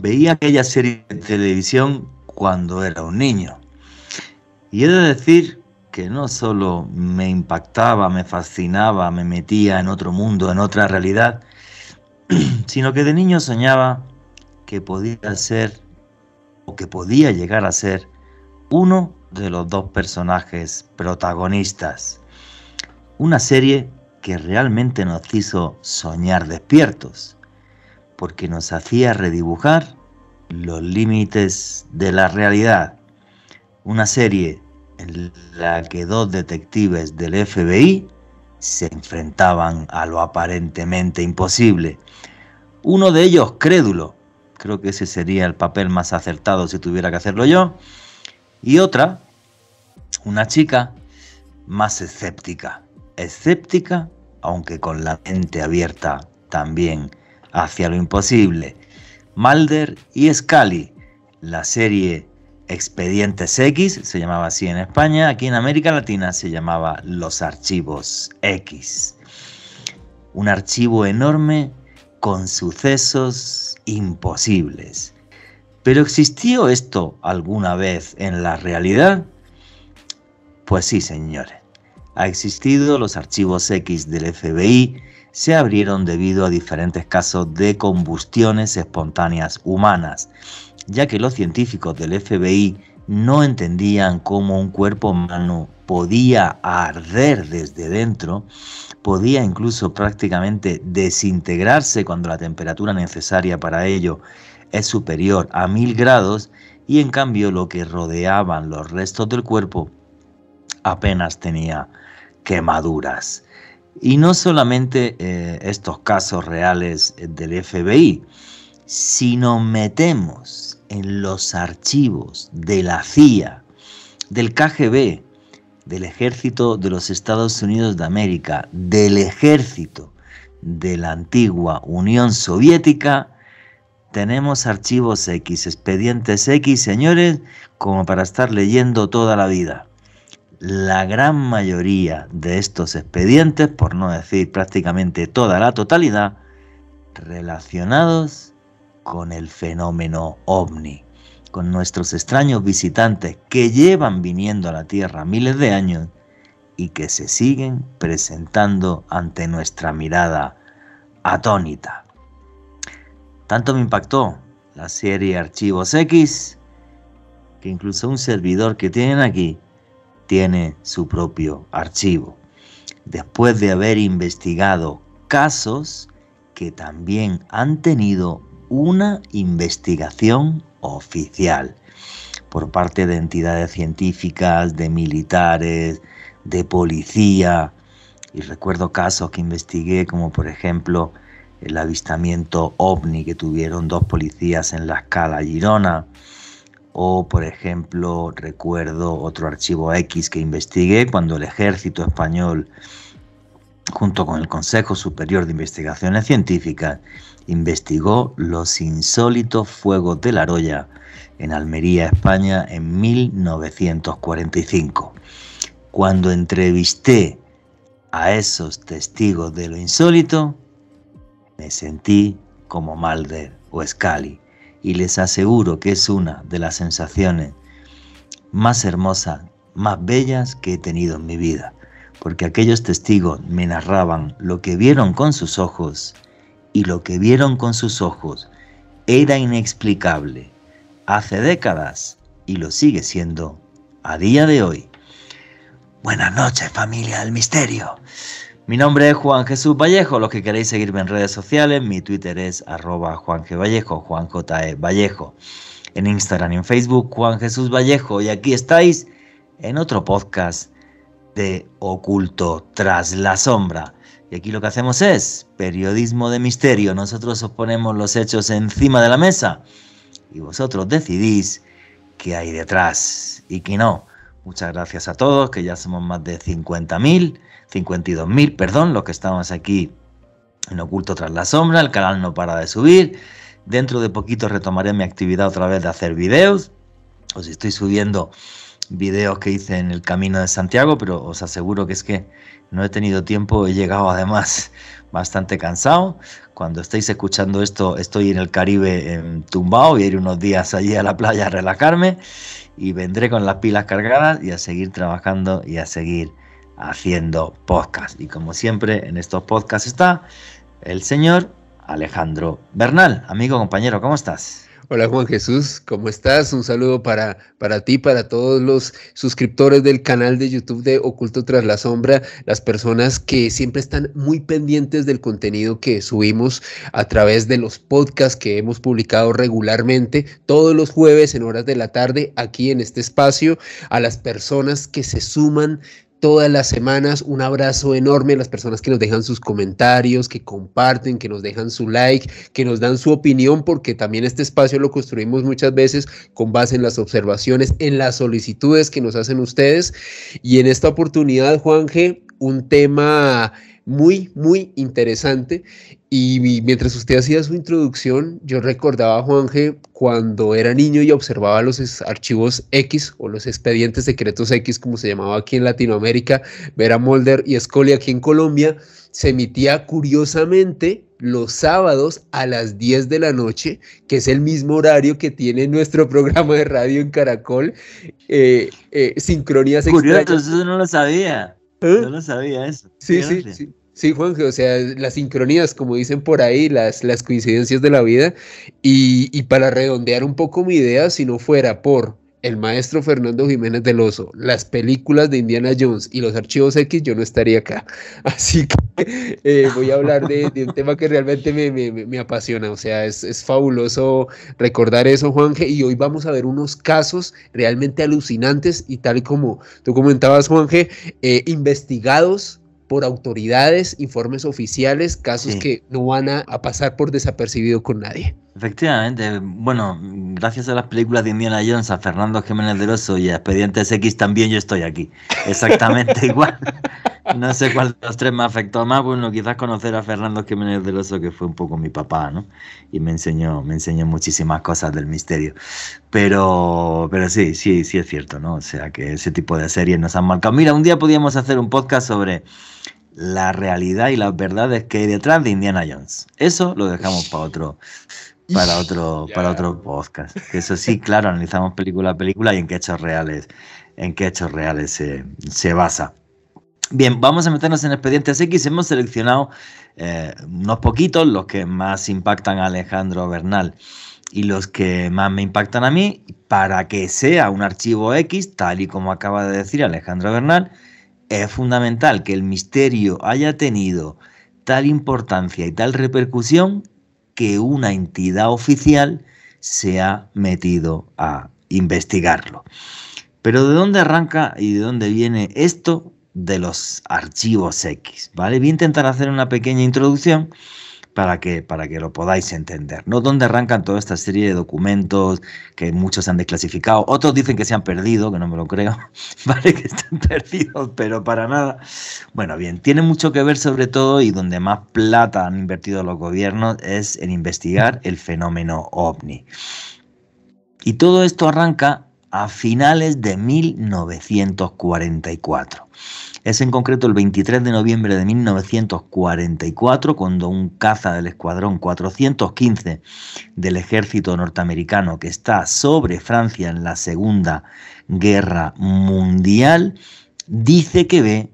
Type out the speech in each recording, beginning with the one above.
Veía aquella serie de televisión cuando era un niño. Y he de decir que no solo me impactaba, me fascinaba, me metía en otro mundo, en otra realidad, sino que de niño soñaba que podía ser o que podía llegar a ser uno de los dos personajes protagonistas. Una serie que realmente nos hizo soñar despiertos, porque nos hacía redibujar los límites de la realidad. Una serie en la que dos detectives del FBI se enfrentaban a lo aparentemente imposible. Uno de ellos crédulo, creo que ese sería el papel más acertado si tuviera que hacerlo yo, y otra, una chica más escéptica, aunque con la mente abierta también hacia lo imposible. Mulder y Scully, la serie Expedientes X, se llamaba así en España, aquí en América Latina se llamaba Los Archivos X. Un archivo enorme con sucesos imposibles. ¿Pero existió esto alguna vez en la realidad? Pues sí, señores. Ha existido. Los archivos X del FBI se abrieron debido a diferentes casos de combustiones espontáneas humanas, ya que los científicos del FBI no entendían cómo un cuerpo humano podía arder desde dentro, podía incluso prácticamente desintegrarse cuando la temperatura necesaria para ello es superior a 1000 grados, y en cambio lo que rodeaban los restos del cuerpo apenas tenía quemaduras. Y no solamente estos casos reales del FBI, si nos metemos en los archivos de la CIA, del KGB, del Ejército de los Estados Unidos de América, del Ejército de la antigua Unión Soviética, tenemos archivos X, expedientes X, señores, como para estar leyendo toda la vida. La gran mayoría de estos expedientes, por no decir prácticamente toda la totalidad, relacionados con el fenómeno ovni, con nuestros extraños visitantes que llevan viniendo a la Tierra miles de años y que se siguen presentando ante nuestra mirada atónita. Tanto me impactó la serie Archivos X que incluso un servidor que tienen aquí tiene su propio archivo, después de haber investigado casos que también han tenido una investigación oficial por parte de entidades científicas, de militares, de policía. Y recuerdo casos que investigué, como por ejemplo el avistamiento ovni que tuvieron dos policías en la Escala Girona, o por ejemplo recuerdo otro archivo X que investigué cuando el Ejército Español, junto con el Consejo Superior de Investigaciones Científicas, investigó los insólitos fuegos de la Roya en Almería, España, en 1945. Cuando entrevisté a esos testigos de lo insólito, me sentí como Mulder o Scully, y les aseguro que es una de las sensaciones más hermosas, más bellas que he tenido en mi vida, porque aquellos testigos me narraban lo que vieron con sus ojos, y lo que vieron con sus ojos era inexplicable hace décadas y lo sigue siendo a día de hoy. Buenas noches, familia del misterio. Mi nombre es Juan Jesús Vallejo. Los que queréis seguirme en redes sociales, mi Twitter es @JuanGVallejo, Juan J.E. Vallejo. En Instagram y en Facebook, Juan Jesús Vallejo. Y aquí estáis en otro podcast de Oculto tras la sombra. Y aquí lo que hacemos es periodismo de misterio. Nosotros os ponemos los hechos encima de la mesa y vosotros decidís qué hay detrás y qué no. Muchas gracias a todos, que ya somos más de 52.000, perdón, los que estamos aquí en Oculto tras la sombra. El canal no para de subir. Dentro de poquito retomaré mi actividad otra vez de hacer videos. Os estoy subiendo videos que hice en el Camino de Santiago, pero os aseguro que es que no he tenido tiempo. He llegado además bastante cansado. Cuando estéis escuchando esto, estoy en el Caribe tumbado, voy a ir unos días allí a la playa a relajarme y vendré con las pilas cargadas y a seguir trabajando y a seguir haciendo podcast. Y como siempre en estos podcasts está el señor Alejandro Bernal. Amigo, compañero, ¿cómo estás? Hola Juan Jesús, ¿cómo estás? Un saludo para ti, para todos los suscriptores del canal de YouTube de Oculto Tras la Sombra, las personas que siempre están muy pendientes del contenido que subimos a través de los podcasts que hemos publicado regularmente todos los jueves en horas de la tarde aquí en este espacio, a las personas que se suman todas las semanas. Un abrazo enorme a las personas que nos dejan sus comentarios, que comparten, que nos dejan su like, que nos dan su opinión, porque también este espacio lo construimos muchas veces con base en las observaciones, en las solicitudes que nos hacen ustedes. Y en esta oportunidad, Juanje, un tema muy interesante. Y mientras usted hacía su introducción, yo recordaba, Juanje, cuando era niño y observaba los archivos X o los expedientes secretos X, como se llamaba aquí en Latinoamérica, ver a Mulder y Scully aquí en Colombia, se emitía curiosamente los sábados a las 10 de la noche, que es el mismo horario que tiene nuestro programa de radio en Caracol, Sincronías Extrañas. Curioso, eso no lo sabía. No lo sabía eso. Sí. Sí, Juanje, o sea, las sincronías, como dicen por ahí, las coincidencias de la vida. Y para redondear un poco mi idea, si no fuera por el maestro Fernando Jiménez del Oso, las películas de Indiana Jones y los archivos X, yo no estaría acá. Así que voy a hablar de un tema que realmente me apasiona. O sea, es fabuloso recordar eso, Juanje. Y hoy vamos a ver unos casos realmente alucinantes y tal y como tú comentabas, Juanje, investigados por autoridades, informes oficiales, casos que no van a pasar por desapercibido con nadie. Efectivamente, bueno, gracias a las películas de Indiana Jones, a Fernando Jiménez del Oso y a Expedientes X también yo estoy aquí, exactamente igual. No sé cuál de los tres me afectó más, bueno, quizás conocer a Fernando Jiménez del Oso, que fue un poco mi papá, ¿no? Y me enseñó muchísimas cosas del misterio. Pero sí es cierto, ¿no? O sea, que ese tipo de series nos han marcado. Mira, un día podíamos hacer un podcast sobre la realidad y las verdades que hay detrás de Indiana Jones. Eso lo dejamos para otro podcast. Que eso sí, claro, analizamos película a película y en qué hechos reales se basa. Bien, vamos a meternos en Expedientes X. Hemos seleccionado unos poquitos, los que más impactan a Alejandro Bernal y los que más me impactan a mí, para que sea un archivo X, tal y como acaba de decir Alejandro Bernal. Es fundamental que el misterio haya tenido tal importancia y tal repercusión que una entidad oficial se ha metido a investigarlo. Pero ¿de dónde arranca y de dónde viene esto de los archivos X? ¿Vale? Voy a intentar hacer una pequeña introducción para que lo podáis entender, ¿no? ¿Dónde arrancan toda esta serie de documentos que muchos han desclasificado? Otros dicen que se han perdido, que no me lo creo, ¿vale? Que están perdidos, pero para nada. Bueno, bien, tiene mucho que ver sobre todo, y donde más plata han invertido los gobiernos es en investigar el fenómeno OVNI. Y todo esto arranca a finales de 1944. Es en concreto el 23 de noviembre de 1944 cuando un caza del escuadrón 415 del ejército norteamericano, que está sobre Francia en la Segunda Guerra Mundial, dice que ve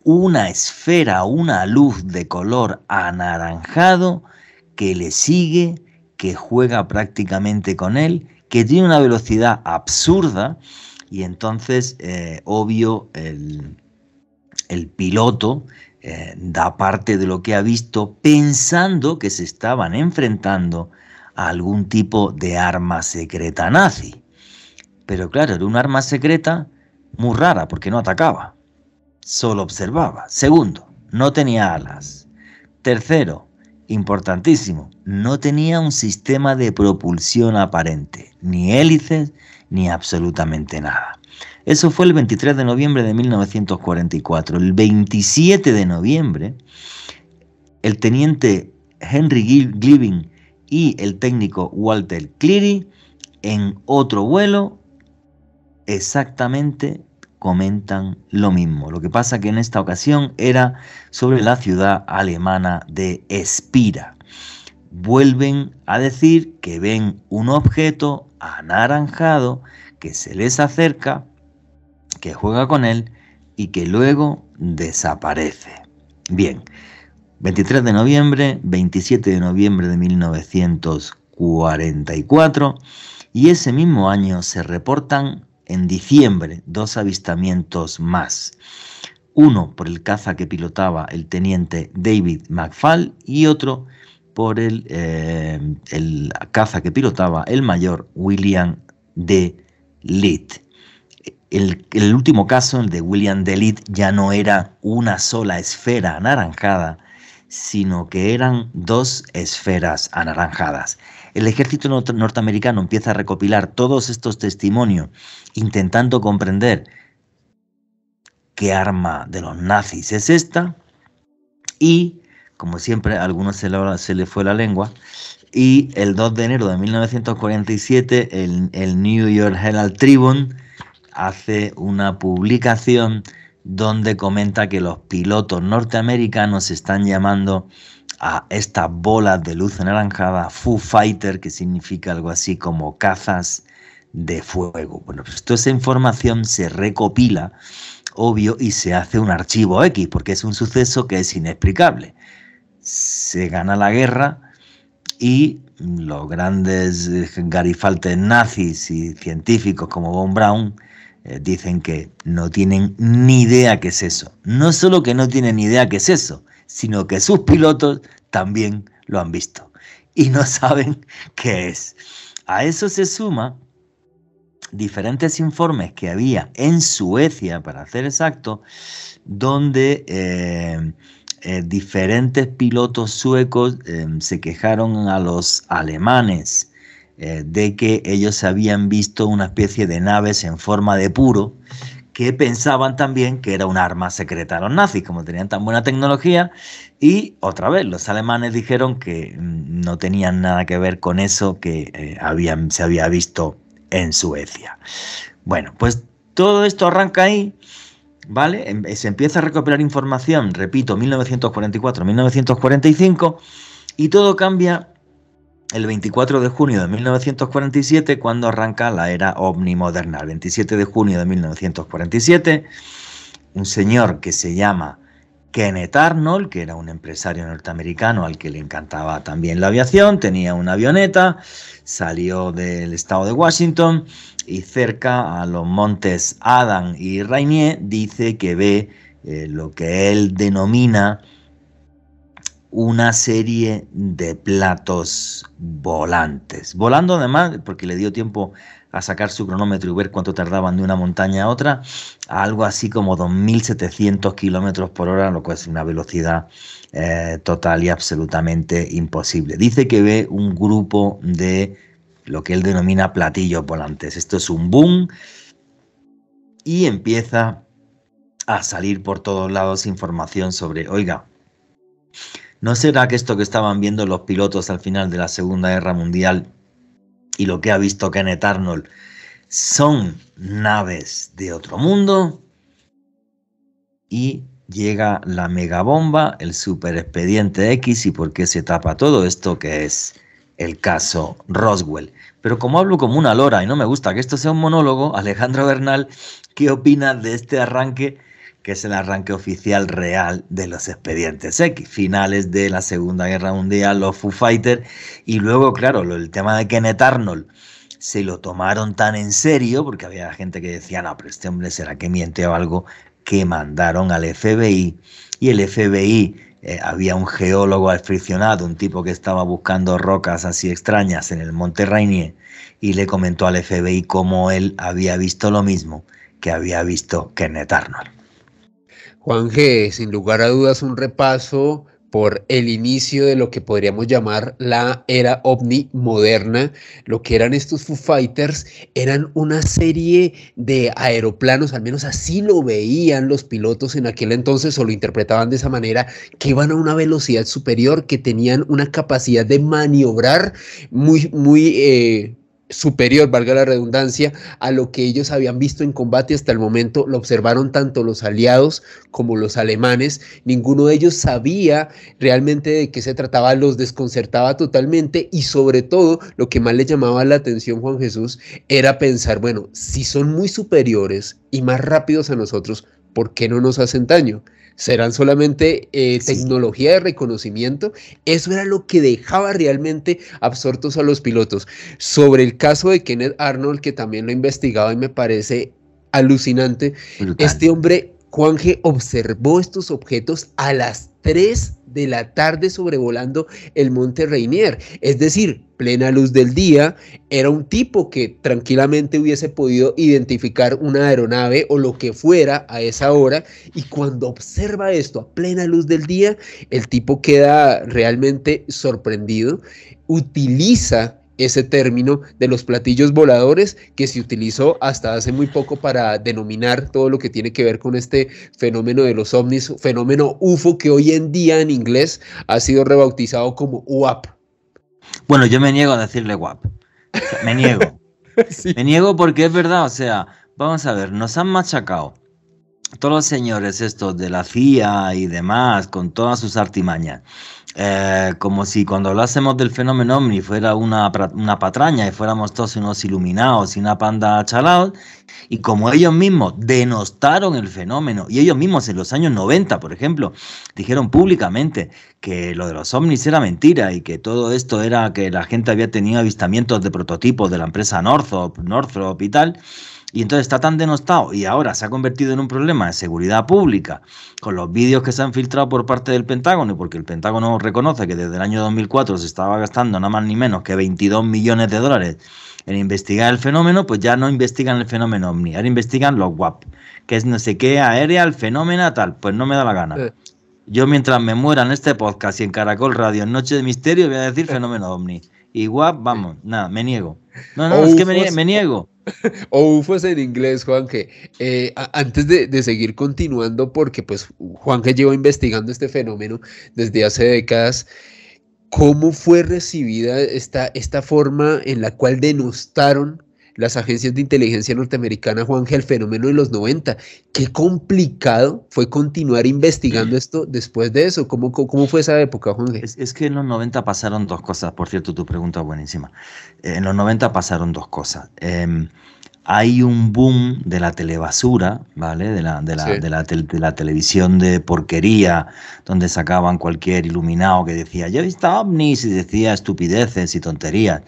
una esfera, una luz de color anaranjado que le sigue, que juega prácticamente con él, que tiene una velocidad absurda. Y entonces, obvio, el piloto da parte de lo que ha visto, pensando que se estaban enfrentando a algún tipo de arma secreta nazi. Pero claro, era un arma secreta muy rara porque no atacaba, solo observaba. Segundo, no tenía alas. Tercero, importantísimo, no tenía un sistema de propulsión aparente, ni hélices, ni absolutamente nada. Eso fue el 23 de noviembre de 1944. El 27 de noviembre, el teniente Henry Gilvin y el técnico Walter Cleary, en otro vuelo, exactamente comentan lo mismo. Lo que pasa que en esta ocasión era sobre la ciudad alemana de Espira. Vuelven a decir que ven un objeto anaranjado que se les acerca, que juega con él y que luego desaparece. Bien, 23 de noviembre, 27 de noviembre de 1944, y ese mismo año se reportan en diciembre 2 avistamientos más. Uno por el caza que pilotaba el teniente David McFall y otro por el caza que pilotaba el mayor William D. Lead. El último caso, el de William D. Lead, ya no era una sola esfera anaranjada, sino que eran 2 esferas anaranjadas. El ejército norteamericano empieza a recopilar todos estos testimonios, intentando comprender qué arma de los nazis es esta, y, como siempre, a algunos se le fue la lengua, y el 2 de enero de 1947 el New York Herald Tribune hace una publicación donde comenta que los pilotos norteamericanos están llamando a estas bolas de luz anaranjada Foo Fighter, que significa algo así como cazas de fuego. Bueno, pues toda esa información se recopila, obvio, y se hace un archivo X, porque es un suceso que es inexplicable. Se gana la guerra y los grandes garifaltes nazis y científicos como von Braun dicen que no tienen ni idea qué es eso. No solo que no tienen ni idea qué es eso, sino que sus pilotos también lo han visto y no saben qué es. A eso se suma diferentes informes que había en Suecia, para ser exacto, donde diferentes pilotos suecos se quejaron a los alemanes de que ellos habían visto una especie de naves en forma de puro que pensaban también que era un arma secreta de los nazis, como tenían tan buena tecnología, y otra vez los alemanes dijeron que no tenían nada que ver con eso que se había visto en Suecia. Bueno, pues todo esto arranca ahí, ¿vale? Se empieza a recopilar información, repito, 1944, 1945, y todo cambia el 24 de junio de 1947, cuando arranca la era ovni moderna. El 27 de junio de 1947, un señor que se llama Kenneth Arnold, que era un empresario norteamericano al que le encantaba también la aviación, tenía una avioneta, salió del estado de Washington y cerca a los montes Adam y Rainier dice que ve lo que él denomina una serie de platos volantes, volando además, porque le dio tiempo a sacar su cronómetro y ver cuánto tardaban de una montaña a otra, a algo así como 2.700 kilómetros por hora, lo cual es una velocidad total y absolutamente imposible. Dice que ve un grupo de lo que él denomina platillos volantes. Esto es un boom y empieza a salir por todos lados información sobre, oiga, ¿no será que esto que estaban viendo los pilotos al final de la Segunda Guerra Mundial y lo que ha visto Kenneth Arnold son naves de otro mundo? Y llega la megabomba, el super expediente X, y por qué se tapa todo esto, que es el caso Roswell. Pero como hablo como una lora y no me gusta que esto sea un monólogo, Alejandro Bernal, ¿qué opinas de este arranque, que es el arranque oficial real de los expedientes X, finales de la Segunda Guerra Mundial, los Foo Fighters, y luego, claro, el tema de Kenneth Arnold se lo tomaron tan en serio, porque había gente que decía, no, pero este hombre será que miente o algo, que mandaron al FBI, y el FBI, había un geólogo aficionado, un tipo que estaba buscando rocas así extrañas en el Monte Rainier, y le comentó al FBI cómo él había visto lo mismo que había visto Kenneth Arnold. Juan G., sin lugar a dudas, un repaso por el inicio de lo que podríamos llamar la era ovni moderna. Lo que eran estos Foo Fighters eran una serie de aeroplanos, al menos así lo veían los pilotos en aquel entonces, o lo interpretaban de esa manera, que iban a una velocidad superior, que tenían una capacidad de maniobrar muy superior, valga la redundancia, a lo que ellos habían visto en combate hasta el momento. Lo observaron tanto los aliados como los alemanes. Ninguno de ellos sabía realmente de qué se trataba, los desconcertaba totalmente, y sobre todo lo que más le llamaba la atención, Juan Jesús, era pensar, bueno, si son muy superiores y más rápidos a nosotros, ¿por qué no nos hacen daño? ¿Serán solamente tecnología de reconocimiento? Eso era lo que dejaba realmente absortos a los pilotos. Sobre el caso de Kenneth Arnold, que también lo he investigado y me parece alucinante, Brutal. este hombre, Juanje, observó estos objetos a las 3 de la tarde sobrevolando el Monte Rainier, es decir, plena luz del día. Era un tipo que tranquilamente hubiese podido identificar una aeronave o lo que fuera a esa hora, y cuando observa esto a plena luz del día, el tipo queda realmente sorprendido. Utiliza ese término de los platillos voladores que se utilizó hasta hace muy poco para denominar todo lo que tiene que ver con este fenómeno de los ovnis, fenómeno UFO, que hoy en día en inglés ha sido rebautizado como UAP. Bueno, yo me niego a decirle WAP. O sea, me niego. Sí. Me niego porque es verdad, o sea, vamos a ver, nos han machacado todos los señores estos de la CIA y demás, con todas sus artimañas. Como si cuando hablásemos del fenómeno ovni fuera una patraña y fuéramos todos unos iluminados y una panda chalados, y como ellos mismos denostaron el fenómeno, y ellos mismos en los años 90, por ejemplo, dijeron públicamente que lo de los ovnis era mentira y que todo esto era que la gente había tenido avistamientos de prototipos de la empresa Northrop y tal. Y entonces está tan denostado y ahora se ha convertido en un problema de seguridad pública con los vídeos que se han filtrado por parte del Pentágono, y porque el Pentágono reconoce que desde el año 2004 se estaba gastando nada más ni menos que 22 millones de dólares en investigar el fenómeno, pues ya no investigan el fenómeno ovni, ahora investigan los WAP, que es no sé qué aérea, el fenómeno tal, pues no me da la gana. Yo mientras me muera en este podcast y en Caracol Radio en Noche de Misterio voy a decir fenómeno ovni. Y WAP, vamos, nada, me niego. No, es que me niego. O UFOs en inglés, Juanje. Antes de seguir continuando, porque pues Juanje lleva investigando este fenómeno desde hace décadas, ¿cómo fue recibida esta forma en la cual denostaron las agencias de inteligencia norteamericana, Juanje, el fenómeno de los 90? Qué complicado fue continuar investigando esto después de eso. ¿Cómo fue esa época, Juanje? Es que en los 90 pasaron dos cosas. Por cierto, tu pregunta es buenísima. En los 90 pasaron dos cosas. Hay un boom de la telebasura, ¿vale? De la televisión de porquería, donde sacaban cualquier iluminado que decía, yo he visto ovnis, y decía estupideces y tonterías.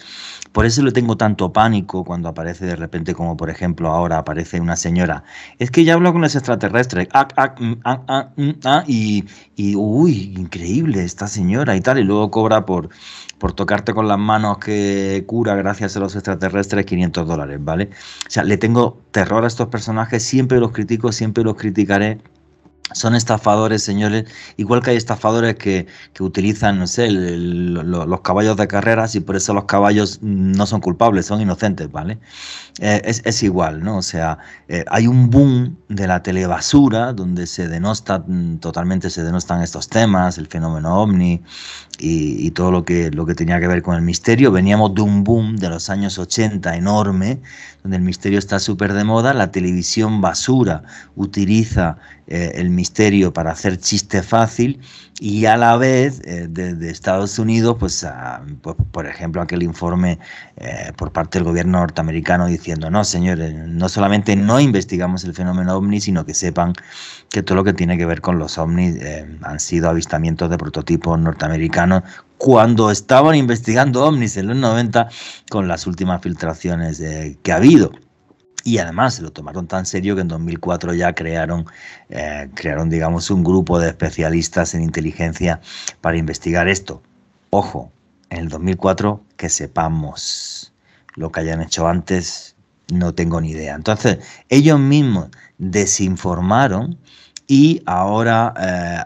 Por eso le tengo tanto pánico cuando aparece de repente, como por ejemplo ahora aparece una señora, es que ya hablo con los extraterrestres, y uy, increíble esta señora y tal, y luego cobra por tocarte con las manos que cura gracias a los extraterrestres $500, ¿vale? O sea, le tengo terror a estos personajes, siempre los critico, siempre los criticaré. Son estafadores, señores, igual que hay estafadores que utilizan, no sé, los caballos de carreras, y por eso los caballos no son culpables, son inocentes, ¿vale? Es igual, ¿no? O sea, hay un boom de la telebasura donde se denostan estos temas, el fenómeno ovni y todo lo que tenía que ver con el misterio. Veníamos de un boom de los años 80 enorme, donde el misterio está súper de moda. La televisión basura utiliza el misterio para hacer chiste fácil, y a la vez de Estados Unidos, pues por ejemplo aquel informe por parte del gobierno norteamericano diciendo, no señores, no solamente no investigamos el fenómeno ovni, sino que sepan que todo lo que tiene que ver con los ovnis han sido avistamientos de prototipos norteamericanos, cuando estaban investigando ovnis en los 90 con las últimas filtraciones que ha habido. Y además se lo tomaron tan serio que en 2004 ya crearon, digamos, un grupo de especialistas en inteligencia para investigar esto. Ojo, en el 2004, que sepamos, lo que hayan hecho antes, no tengo ni idea. Entonces, ellos mismos desinformaron, y ahora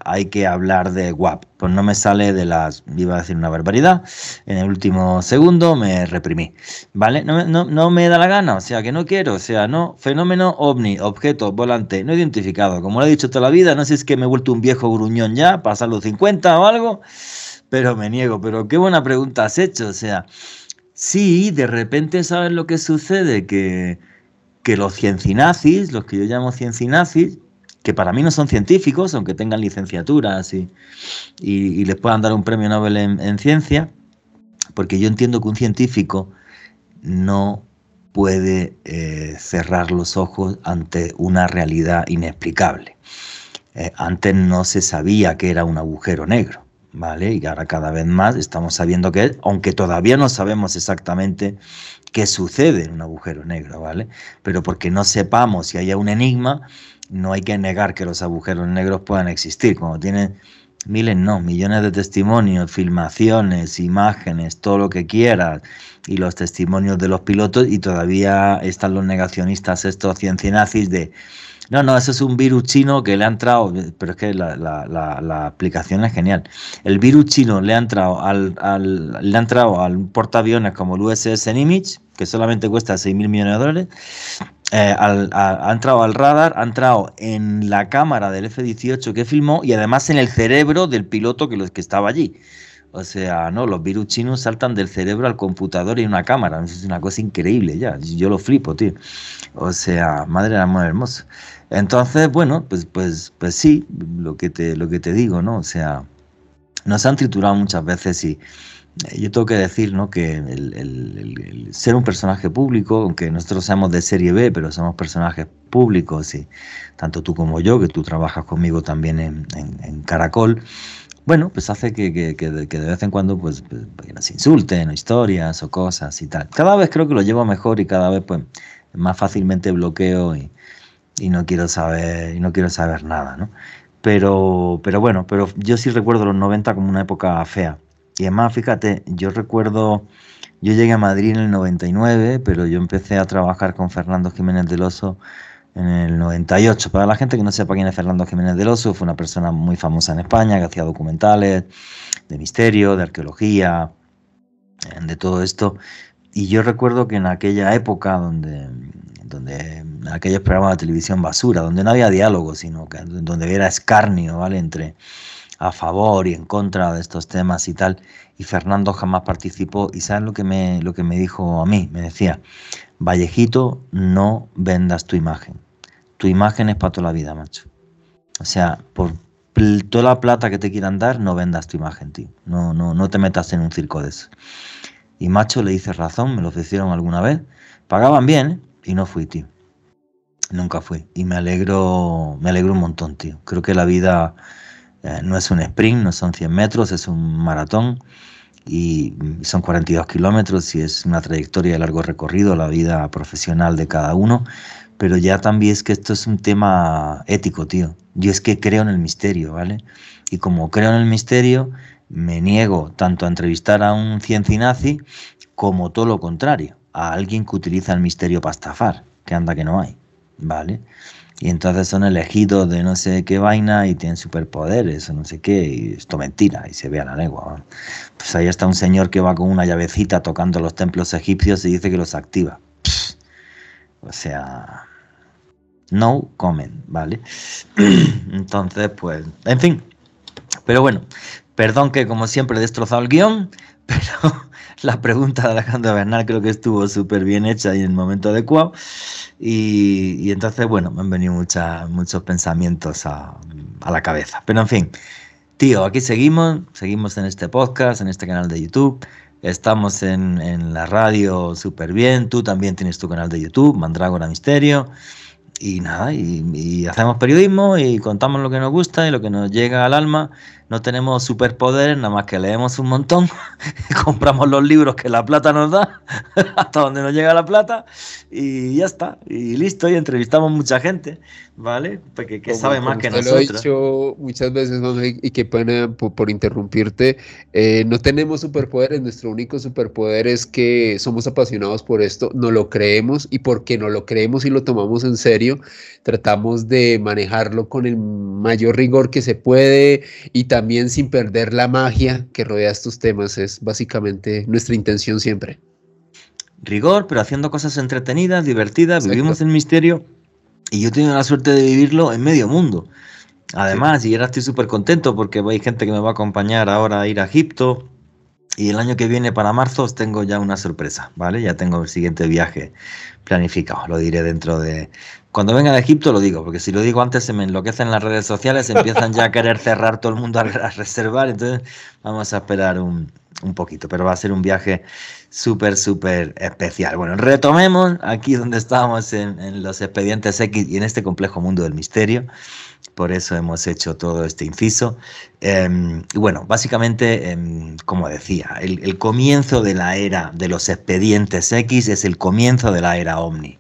hay que hablar de WAP. Pues no me sale iba a decir una barbaridad, en el último segundo me reprimí, ¿vale? No me da la gana, o sea, que no quiero, o sea, no, fenómeno ovni, objeto volante no identificado, como lo he dicho toda la vida, no sé si es que me he vuelto un viejo gruñón ya, pasar los 50 o algo, pero me niego. Pero qué buena pregunta has hecho, o sea, Sí, de repente, ¿sabes lo que sucede? Que los ciencinazis, los que yo llamo ciencinazis, que para mí no son científicos, aunque tengan licenciaturas y les puedan dar un premio Nobel en ciencia, porque yo entiendo que un científico no puede cerrar los ojos ante una realidad inexplicable. Antes no se sabía que era un agujero negro, ¿vale? Y ahora cada vez más estamos sabiendo que es, aunque todavía no sabemos exactamente qué sucede en un agujero negro, ¿vale? Pero porque no sepamos si haya un enigma, no hay que negar que los agujeros negros puedan existir. Cuando tienen miles, no, millones de testimonios, filmaciones, imágenes, todo lo que quieras, y los testimonios de los pilotos, y todavía están los negacionistas, estos ciencinazis de no, eso es un virus chino que le ha entrado, pero es que la aplicación es genial. El virus chino le ha entrado al portaaviones como el USS Nimitz, que solamente cuesta 6.000 millones de dólares, ha entrado al radar, ha entrado en la cámara del F-18 que filmó y además en el cerebro del piloto que estaba allí. O sea, no, los virus chinos saltan del cerebro al computador y una cámara. Es una cosa increíble ya. Yo lo flipo, tío. O sea, madre del amor hermoso. Entonces, bueno, pues sí, lo que te digo, ¿no? O sea, nos han triturado muchas veces y yo tengo que decir, ¿no? Que el ser un personaje público, aunque nosotros seamos de serie B, pero somos personajes públicos y tanto tú como yo, que tú trabajas conmigo también en Caracol, bueno, pues hace que de vez en cuando pues nos insulten o historias o cosas y tal. Cada vez creo que lo llevo mejor y cada vez pues más fácilmente bloqueo y no quiero saber nada, ¿no? Pero bueno, pero yo sí recuerdo los 90 como una época fea. Y además, fíjate, yo llegué a Madrid en el 99, pero yo empecé a trabajar con Fernando Jiménez del Oso en el 98. Para la gente que no sepa quién es Fernando Jiménez del Oso, fue una persona muy famosa en España que hacía documentales de misterio, de arqueología, de todo esto. Y yo recuerdo que en aquella época en aquellos programas de televisión basura, donde no había diálogo, sino que donde era escarnio, ¿vale? Entre a favor y en contra de estos temas y tal. Y Fernando jamás participó. ¿Y sabes lo que me dijo a mí? Me decía, Vallejito, no vendas tu imagen. Tu imagen es para toda la vida, macho. O sea, por toda la plata que te quieran dar, no vendas tu imagen, tío. No te metas en un circo de eso. Y macho, le hice razón, me lo ofrecieron alguna vez. Pagaban bien, ¿eh? Y no fui, tío. Nunca fui. Y me alegro un montón, tío. Creo que la vida no es un sprint, no son 100 metros, es un maratón. Y son 42 kilómetros y es una trayectoria de largo recorrido, la vida profesional de cada uno. Pero ya también es que esto es un tema ético, tío. Yo es que creo en el misterio, ¿vale? Y como creo en el misterio, me niego tanto a entrevistar a un ciencinazi como todo lo contrario, a alguien que utiliza el misterio para estafar, que anda que no hay, ¿vale? Y entonces son elegidos de no sé qué vaina y tienen superpoderes o no sé qué, y esto mentira, y se ve a la legua, ¿vale? Pues ahí está un señor que va con una llavecita tocando los templos egipcios y dice que los activa. Pff, o sea, no comment, ¿vale? Entonces, pues, en fin. Pero bueno, perdón que como siempre he destrozado el guión, pero la pregunta de Alejandro Bernal creo que estuvo súper bien hecha y en el momento adecuado. Y entonces, bueno, me han venido muchos pensamientos a la cabeza. Pero en fin, tío, aquí seguimos en este podcast, en este canal de YouTube. Estamos en la radio súper bien. Tú también tienes tu canal de YouTube, Mandrágora Misterio. Y nada, y hacemos periodismo y contamos lo que nos gusta y lo que nos llega al alma. No tenemos superpoderes, nada más que leemos un montón, compramos los libros que la plata nos da, hasta donde nos llega la plata, y ya está, y listo, y entrevistamos mucha gente, ¿vale? Porque que sabe más que nosotros. Lo he dicho muchas veces, Juan, y qué pena por interrumpirte. No tenemos superpoderes, nuestro único superpoder es que somos apasionados por esto, no lo creemos, y porque no lo creemos y lo tomamos en serio, tratamos de manejarlo con el mayor rigor que se puede y también sin perder la magia que rodea estos temas. Es básicamente nuestra intención siempre. Rigor, pero haciendo cosas entretenidas, divertidas. Exacto. Vivimos el misterio y yo he tenido la suerte de vivirlo en medio mundo. Además, sí. Y ahora estoy súper contento porque hay gente que me va a acompañar ahora a ir a Egipto, Y el año que viene, para marzo, os tengo ya una sorpresa, ¿vale? Ya tengo el siguiente viaje planificado. Lo diré dentro de... Cuando venga de Egipto lo digo, porque si lo digo antes se me enloquecen las redes sociales, empiezan ya a querer cerrar todo el mundo a reservar, entonces vamos a esperar un poquito, pero va a ser un viaje súper, súper especial. Bueno, retomemos aquí donde estábamos en los expedientes X y en este complejo mundo del misterio. Por eso hemos hecho todo este inciso. Y bueno, básicamente, como decía, el comienzo de la era de los expedientes X es el comienzo de la era OVNI.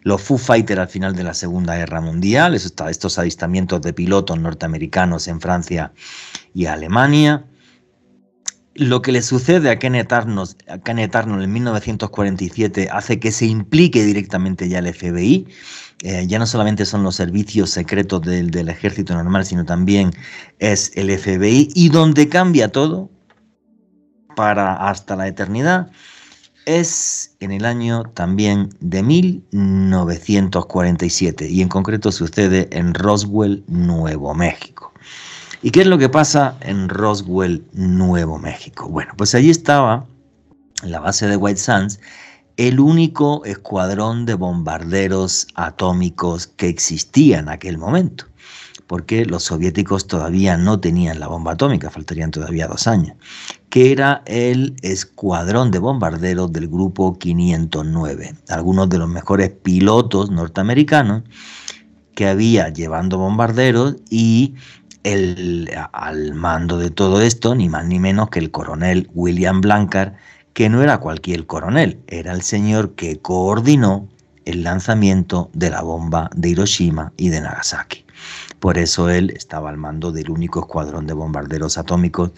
Los Foo Fighters al final de la Segunda Guerra Mundial, estos avistamientos de pilotos norteamericanos en Francia y Alemania. Lo que le sucede a Kenneth Arnold en 1947 hace que se implique directamente ya el FBI. Ya no solamente son los servicios secretos del ejército normal, sino también es el FBI. Y donde cambia todo para hasta la eternidad es en el año también de 1947. Y en concreto sucede en Roswell, Nuevo México. ¿Y qué es lo que pasa en Roswell, Nuevo México? Bueno, pues allí estaba, en la base de White Sands, el único escuadrón de bombarderos atómicos que existía en aquel momento, porque los soviéticos todavía no tenían la bomba atómica, faltarían todavía 2 años, que era el escuadrón de bombarderos del grupo 509, algunos de los mejores pilotos norteamericanos que había llevando bombarderos y al mando de todo esto, ni más ni menos que el coronel William Blanchard, que no era cualquier coronel, era el señor que coordinó el lanzamiento de la bomba de Hiroshima y de Nagasaki. Por eso él estaba al mando del único escuadrón de bombarderos atómicos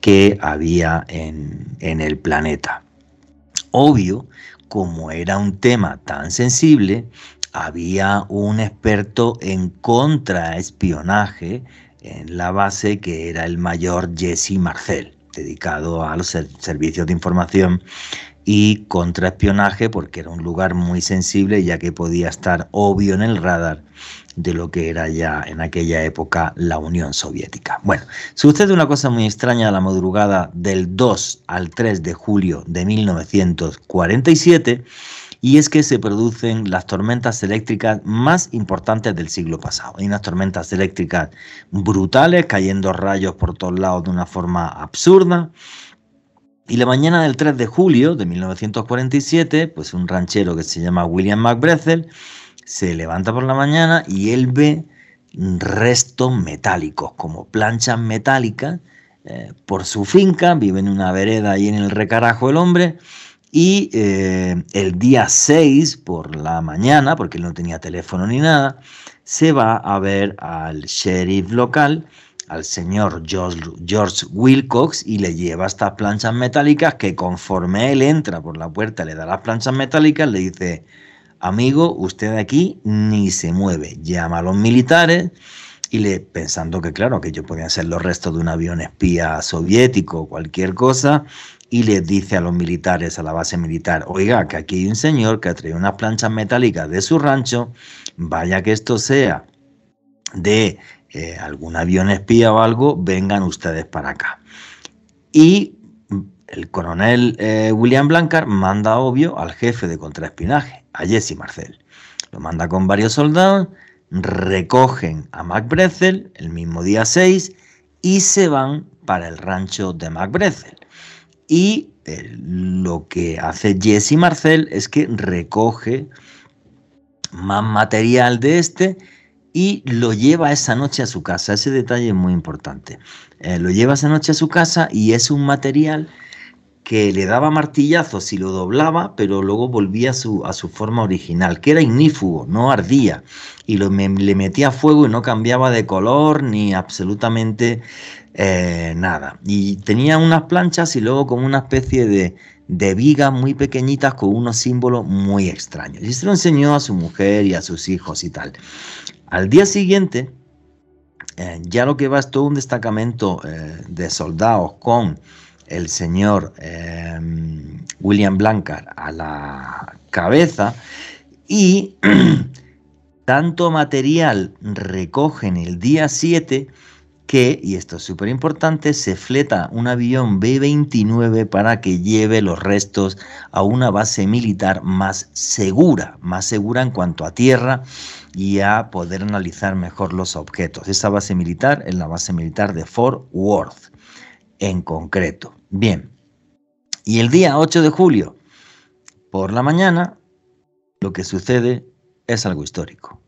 que había en el planeta. Obvio, como era un tema tan sensible, había un experto en contraespionaje en la base, que era el mayor Jesse Marcel, dedicado a los servicios de información y contraespionaje, porque era un lugar muy sensible, ya que podía estar obvio en el radar de lo que era ya en aquella época la Unión Soviética. Bueno, sucede una cosa muy extraña a la madrugada del 2 al 3 de julio de 1947, y es que se producen las tormentas eléctricas más importantes del siglo pasado. Hay unas tormentas eléctricas brutales, cayendo rayos por todos lados de una forma absurda. Y la mañana del 3 de julio de 1947, pues un ranchero que se llama William McBrethel se levanta por la mañana y él ve restos metálicos, como planchas metálicas, por su finca. Vive en una vereda ahí en el Recarajo el hombre. Y el día 6 por la mañana, porque él no tenía teléfono ni nada, se va a ver al sheriff local, al señor George Wilcox, y le lleva estas planchas metálicas que, conforme él entra por la puerta, le da las planchas metálicas, le dice: amigo, usted de aquí ni se mueve. Llama a los militares y pensando que claro, que ellos podían ser los restos de un avión espía soviético o cualquier cosa, y les dice a los militares, a la base militar: oiga, que aquí hay un señor que ha traído unas planchas metálicas de su rancho, vaya que esto sea de algún avión espía o algo, vengan ustedes para acá. Y el coronel William Blanchard manda, obvio, al jefe de contraespionaje, a Jesse Marcel. Lo manda con varios soldados, recogen a McBrethel el mismo día 6 y se van para el rancho de McBrethel. Y lo que hace Jesse Marcel es que recoge más material de este y lo lleva esa noche a su casa. Ese detalle es muy importante. Lo lleva esa noche a su casa y es un material que le daba martillazos y lo doblaba, pero luego volvía a su forma original, que era ignífugo, no ardía, y le metía fuego y no cambiaba de color ni absolutamente nada. Y tenía unas planchas y luego como una especie de vigas muy pequeñitas con unos símbolos muy extraños. Y se lo enseñó a su mujer y a sus hijos y tal. Al día siguiente, ya lo que va es todo un destacamento de soldados con el señor William Blanchard a la cabeza, y tanto material recogen el día 7 que, y esto es súper importante, se fleta un avión B-29 para que lleve los restos a una base militar más segura en cuanto a tierra y a poder analizar mejor los objetos. Esa base militar es la base militar de Fort Worth, en concreto. Bien, y el día 8 de julio, por la mañana, lo que sucede es algo histórico.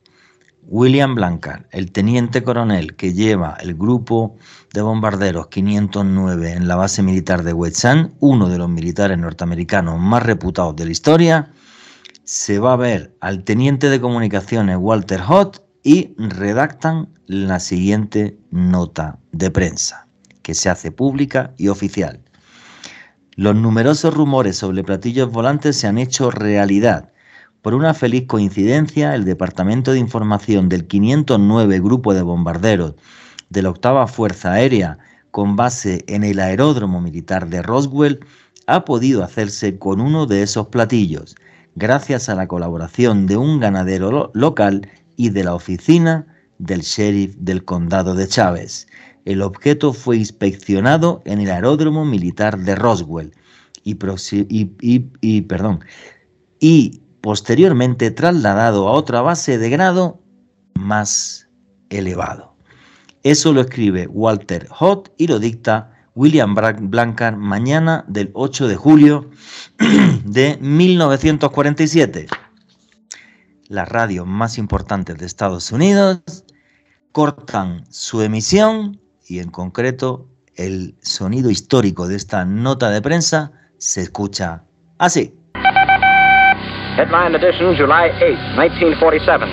William Blanchard, el teniente coronel que lleva el grupo de bombarderos 509 en la base militar de Wheatsand, uno de los militares norteamericanos más reputados de la historia, se va a ver al teniente de comunicaciones Walter Haut y redactan la siguiente nota de prensa, que se hace pública y oficial. Los numerosos rumores sobre platillos volantes se han hecho realidad. Por una feliz coincidencia, el Departamento de Información del 509 Grupo de Bombarderos de la 8ª Fuerza Aérea, con base en el aeródromo militar de Roswell, ha podido hacerse con uno de esos platillos, gracias a la colaboración de un ganadero local y de la oficina del sheriff del condado de Chávez. El objeto fue inspeccionado en el aeródromo militar de Roswell y posteriormente trasladado a otra base de grado más elevado. Eso lo escribe Walter Haut y lo dicta William Blanchard mañana del 8 de julio de 1947. Las radios más importantes de Estados Unidos cortan su emisión y en concreto el sonido histórico de esta nota de prensa se escucha así. Headline edition, July 8, 1947.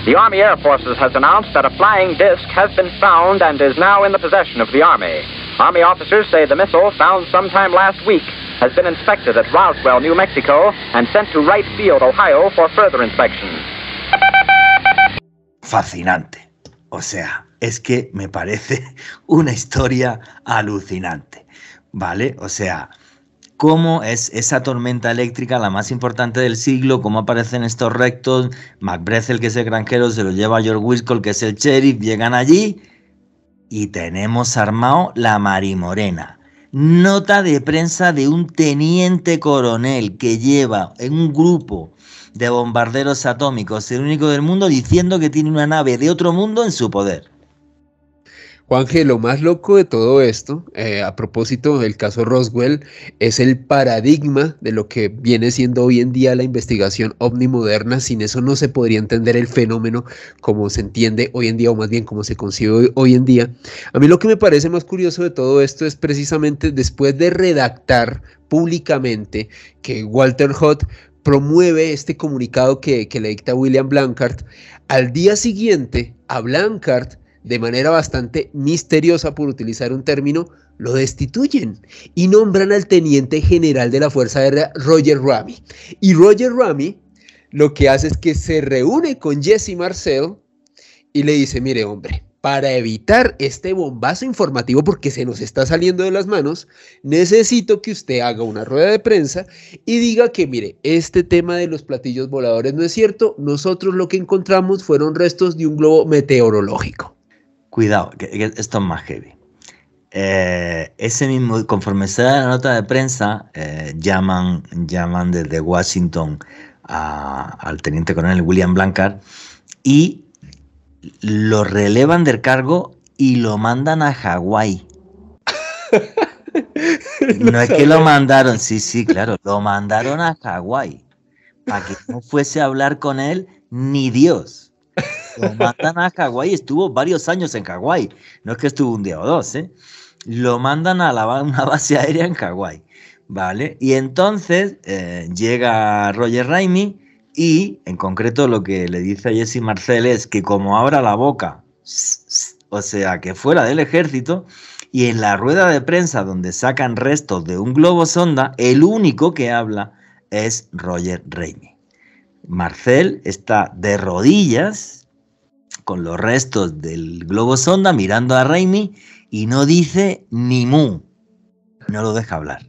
The Army Air Forces has announced that a flying disc has been found and is now in the possession of the Army. Army officers say the missile, found sometime last week, has been inspected at Roswell, New Mexico, and sent to Wright Field, Ohio, for further inspection. Fascinante. O sea, es que me parece una historia alucinante, ¿vale? O sea, cómo es esa tormenta eléctrica la más importante del siglo, cómo aparecen estos rectos, McBrethel, que es el granjero, se lo lleva a George Wiscol, que es el sheriff, llegan allí y tenemos armado la marimorena. Nota de prensa de un teniente coronel que lleva en un grupo de bombarderos atómicos, el único del mundo, diciendo que tiene una nave de otro mundo en su poder. Juanje, lo más loco de todo esto, a propósito del caso Roswell, es el paradigma de lo que viene siendo hoy en día la investigación ovni moderna. Sin eso no se podría entender el fenómeno como se entiende hoy en día, o más bien como se concibe hoy en día. A mí lo que me parece más curioso de todo esto es precisamente después de redactar públicamente que Walter Haut promueve este comunicado que le dicta William Blanchard, al día siguiente a Blanchard, de manera bastante misteriosa, por utilizar un término, lo destituyen y nombran al teniente general de la Fuerza Aérea, Roger Ramey. Y Roger Ramey lo que hace es que se reúne con Jesse Marcel y le dice: mire, hombre, para evitar este bombazo informativo, porque se nos está saliendo de las manos, necesito que usted haga una rueda de prensa y diga que, mire, este tema de los platillos voladores no es cierto, nosotros lo que encontramos fueron restos de un globo meteorológico. Cuidado, que esto es más heavy. Ese mismo, conforme se da la nota de prensa, llaman desde Washington al teniente coronel William Blanchard y lo relevan del cargo y lo mandan a Hawái. No es que lo mandaron, sí, claro, lo mandaron a Hawái para que no fuese a hablar con él ni Dios. Lo mandan a Hawái, estuvo varios años en Hawái, no es que estuvo un día o dos, Lo mandan a una base aérea en Hawái, ¿vale? Y entonces llega Roger Ramey y, en concreto, lo que le dice a Jesse Marcel es que como abra la boca, o sea, que fuera del ejército, y en la rueda de prensa donde sacan restos de un globo sonda, el único que habla es Roger Ramey. Marcel está de rodillas con los restos del globo sonda mirando a Ramey y no dice ni mu. No lo deja hablar.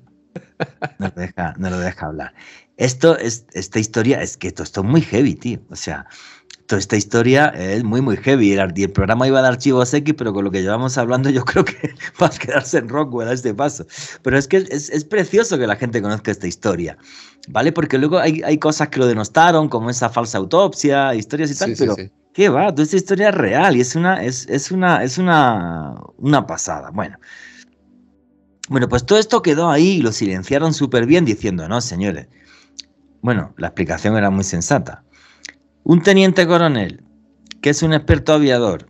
No lo deja hablar. Esta historia, es que esto es muy heavy, tío. O sea, toda esta historia es muy, muy heavy. Y el programa iba de archivos X, pero con lo que llevamos hablando yo creo que va a quedarse en Roswell a este paso. Pero es que es precioso que la gente conozca esta historia, ¿vale? Porque luego hay cosas que lo denostaron, como esa falsa autopsia, historias y tal, pero ¿qué va? Toda esta historia es real y es una pasada. Bueno, pues todo esto quedó ahí y lo silenciaron súper bien diciendo, no, señores. Bueno, la explicación era muy sensata. Un teniente coronel, que es un experto aviador,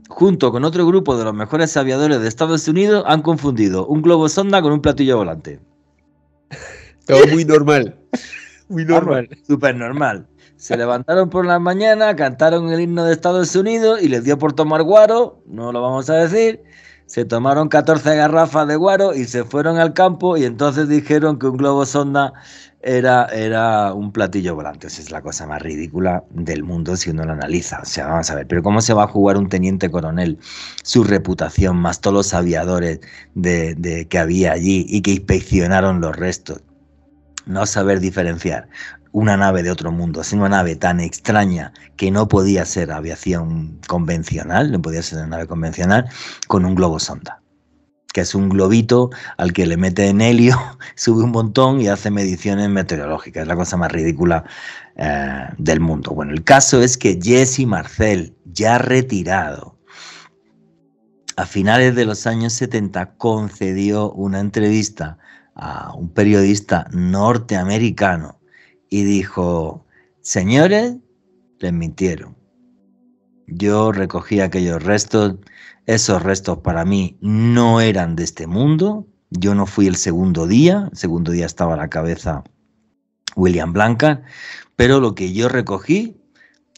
junto con otro grupo de los mejores aviadores de Estados Unidos, han confundido un globo sonda con un platillo volante. Todo muy normal. Muy normal. Súper normal. Se levantaron por la mañana, cantaron el himno de Estados Unidos y les dio por tomar guaro, no lo vamos a decir. Se tomaron 14 garrafas de guaro y se fueron al campo y entonces dijeron que un globo sonda era un platillo volante. Esa es la cosa más ridícula del mundo si uno lo analiza. O sea, vamos a ver, pero ¿cómo se va a jugar un teniente coronel su reputación, más todos los aviadores que había allí y que inspeccionaron los restos? No saber diferenciar una nave de otro mundo, es una nave tan extraña que no podía ser aviación convencional, no podía ser una nave convencional, con un globo sonda, que es un globito al que le mete en helio, sube un montón y hace mediciones meteorológicas. Es la cosa más ridícula del mundo. Bueno, el caso es que Jesse Marcel, ya retirado, a finales de los años 70 concedió una entrevista a un periodista norteamericano y dijo, señores, les mintieron. Yo recogí aquellos restos, esos restos para mí no eran de este mundo, yo no fui el segundo día estaba a la cabeza William Blanchard, pero lo que yo recogí,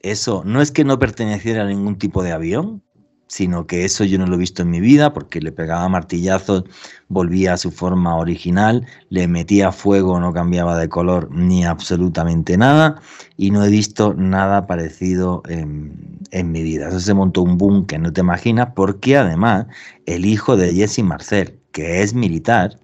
eso no es que no perteneciera a ningún tipo de avión, sino que eso yo no lo he visto en mi vida, porque le pegaba martillazos, volvía a su forma original, le metía fuego, no cambiaba de color ni absolutamente nada, y no he visto nada parecido en mi vida. Eso se montó un boom que no te imaginas, porque además el hijo de Jesse Marcel, que es militar,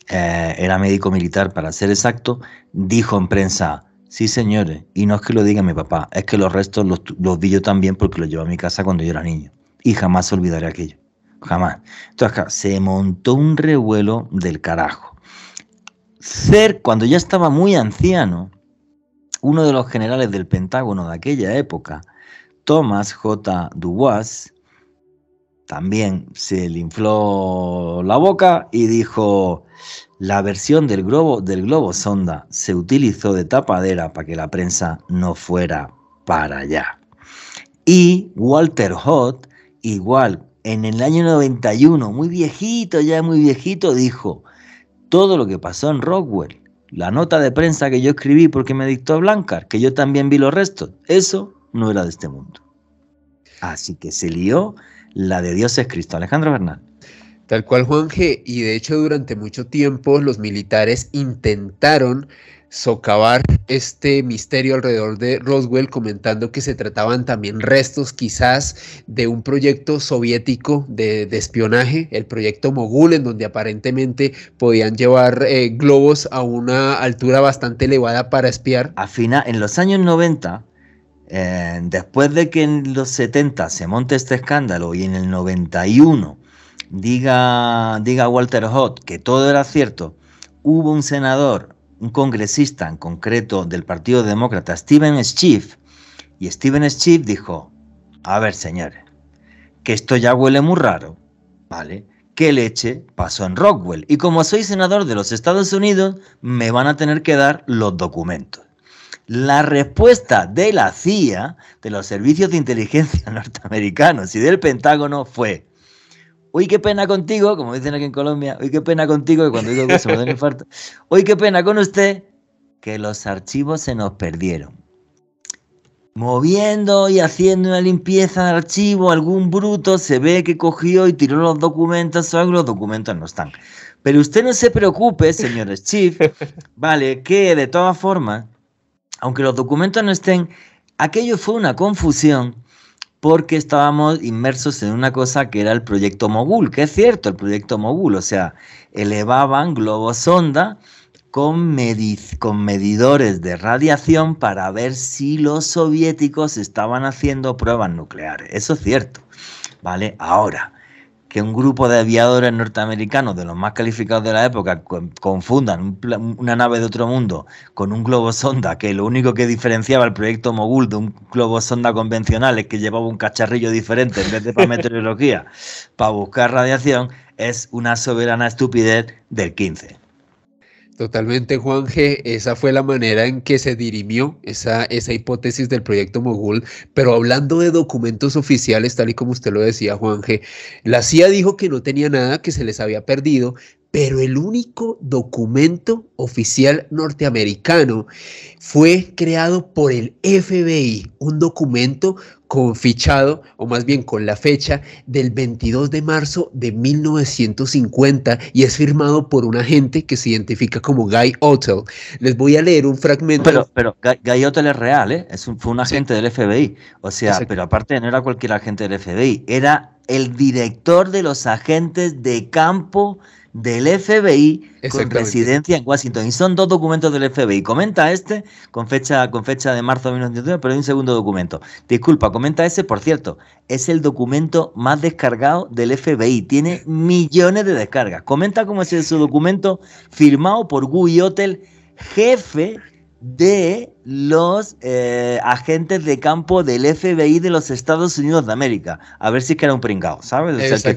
era médico militar para ser exacto, dijo en prensa, sí, señores, y no es que lo diga mi papá, es que los restos los vi yo también porque los llevé a mi casa cuando yo era niño. Y jamás olvidaré aquello. Jamás. Entonces, acá se montó un revuelo del carajo. Cuando ya estaba muy anciano, uno de los generales del Pentágono de aquella época, Thomas J. Dubois, también se le infló la boca y dijo... La versión del globo sonda se utilizó de tapadera para que la prensa no fuera para allá. Y Walter Haut, igual, en el año 91, muy viejito, dijo, todo lo que pasó en Roswell, la nota de prensa que yo escribí porque me dictó Blanchard, que yo también vi los restos, eso no era de este mundo. Así que se lió la de Dios es Cristo. Alejandro Bernal. Tal cual, Juanje, y de hecho durante mucho tiempo los militares intentaron socavar este misterio alrededor de Roswell, comentando que se trataban también restos quizás de un proyecto soviético de espionaje, el proyecto Mogul, en donde aparentemente podían llevar globos a una altura bastante elevada para espiar. En los años 90, después de que en los 70 se monte este escándalo y en el 91 diga Walter Haut que todo era cierto, hubo un senador, un congresista en concreto del Partido Demócrata, Stephen Schiff, y Stephen Schiff dijo, a ver señores, que esto ya huele muy raro, ¿vale? ¿Qué leche pasó en Roswell? Y como soy senador de los Estados Unidos, me van a tener que dar los documentos. La respuesta de la CIA, de los servicios de inteligencia norteamericanos y del Pentágono fue, uy, qué pena contigo, como dicen aquí en Colombia, uy, qué pena contigo, que cuando digo que se me da un infarto, uy, qué pena con usted, que los archivos se nos perdieron. Moviendo y haciendo una limpieza de archivo, algún bruto se ve que cogió y tiró los documentos, o los documentos no están. Pero usted no se preocupe, señor Schiff, vale, que de todas formas, aunque los documentos no estén, aquello fue una confusión, porque estábamos inmersos en una cosa que era el proyecto Mogul, que es cierto, el proyecto Mogul, o sea, elevaban globos sonda con medidores de radiación para ver si los soviéticos estaban haciendo pruebas nucleares. Eso es cierto, ¿vale? Ahora, que un grupo de aviadores norteamericanos, de los más calificados de la época, confundan una nave de otro mundo con un globo sonda, que lo único que diferenciaba el proyecto Mogul de un globo sonda convencional es que llevaba un cacharrillo diferente en vez de para meteorología, para buscar radiación, es una soberana estupidez del 15. Totalmente, Juan G. Esa fue la manera en que se dirimió esa hipótesis del proyecto Mogul. Pero hablando de documentos oficiales, tal y como usted lo decía, Juan G., la CIA dijo que no tenía nada, que se les había perdido, pero el único documento oficial norteamericano fue creado por el FBI, un documento con fichado, o más bien con la fecha del 22 de marzo de 1950, y es firmado por un agente que se identifica como Guy Otel. Les voy a leer un fragmento. Pero Guy Otel es real, ¿eh? Fue un agente del FBI. O sea, Exacto. pero aparte no era cualquier agente del FBI, era el director de los agentes de campo del FBI con residencia en Washington. Y son dos documentos del FBI. Comenta este con fecha de marzo de 1999, pero hay un segundo documento. Disculpa, comenta ese, por cierto, es el documento más descargado del FBI. Tiene millones de descargas. Comenta cómo es ese documento firmado por Guy Otel, jefe de los agentes de campo del FBI de los Estados Unidos de América. A ver si es que era un pringao, ¿sabes? O sea, Exacto,